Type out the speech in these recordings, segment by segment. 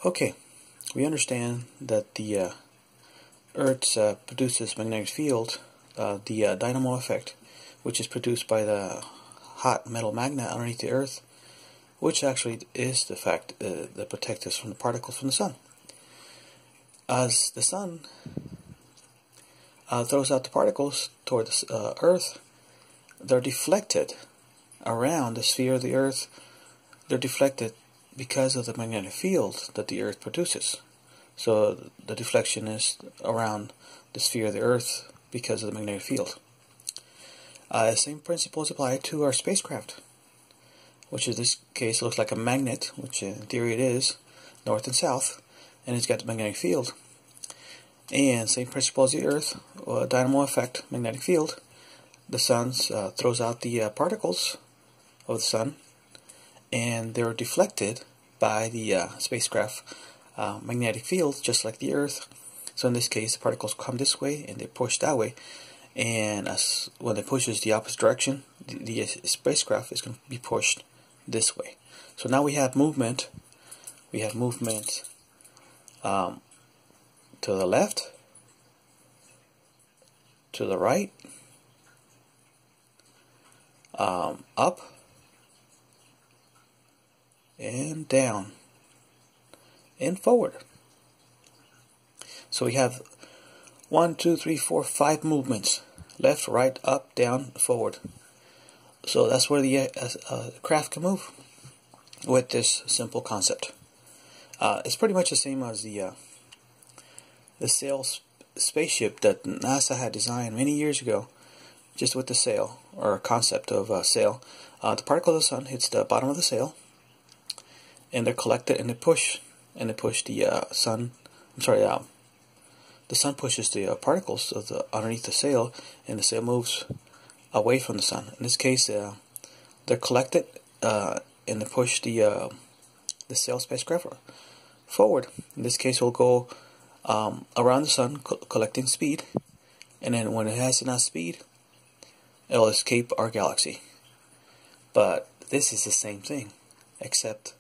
Okay, we understand that the Earth produces magnetic field, the dynamo effect, which is produced by the hot metal magnet underneath the Earth, which actually is the fact that protects us from the particles from the sun. As the sun throws out the particles toward the Earth, they're deflected around the sphere of the Earth. They're deflected because of the magnetic field that the Earth produces. So the deflection is around the sphere of the Earth because of the magnetic field. The same principles apply to our spacecraft, which in this case looks like a magnet, which in theory it is, north and south, and it's got the magnetic field. And same principle as the Earth, dynamo effect, magnetic field. The sun throws out the particles of the sun, and they're deflected by the spacecraft magnetic field, just like the Earth. So in this case, the particles come this way and they push that way, and when it pushes the opposite direction, the spacecraft is going to be pushed this way. So now we have movement. We have movement to the left, to the right, up and down and forward. So we have 1, 2, 3, 4, 5 movements: left, right, up, down, forward. So that's where the craft can move with this simple concept. It's pretty much the same as the sail spaceship that NASA had designed many years ago, just with the sail, or concept of sail. The particle of the sun hits the bottom of the sail, and they're collected and they push the sun. The sun pushes the particles of underneath the sail, and the sail moves away from the sun. In this case, they're collected and they push the sail spacecraft forward. In this case, we'll go around the sun, collecting speed, and then when it has enough speed, it'll escape our galaxy. But this is the same thing, except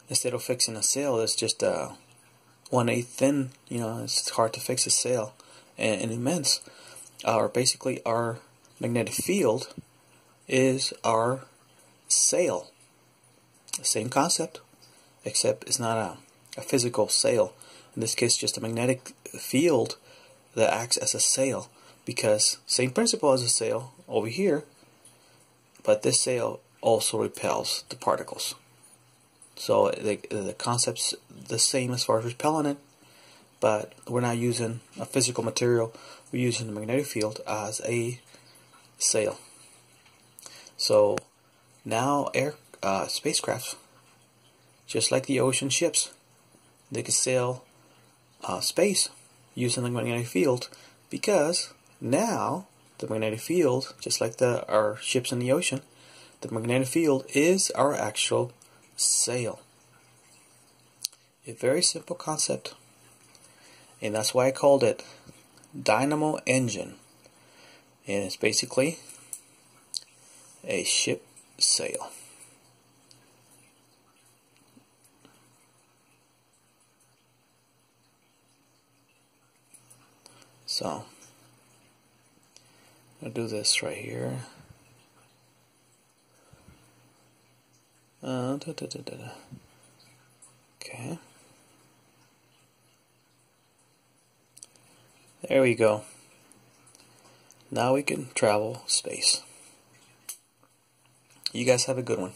instead of fixing a sail, it's just 1/8 thin. It's hard to fix a sail, and immense. Basically, our magnetic field is our sail. Same concept, except it's not a physical sail. In this case, just a magnetic field that acts as a sail, because same principle as a sail over here, but this sail also repels the particles. So the concept's the same as far as repelling it, but we're not using a physical material. We're using the magnetic field as a sail. So now spacecraft, just like the ocean ships, they can sail space using the magnetic field, because now the magnetic field, just like our ships in the ocean, the magnetic field is our actual sail. A very simple concept, and that's why I called it dynamo engine, and it's basically a ship sail. So I'll do this right here. Okay. There we go. Now we can travel space. You guys have a good one.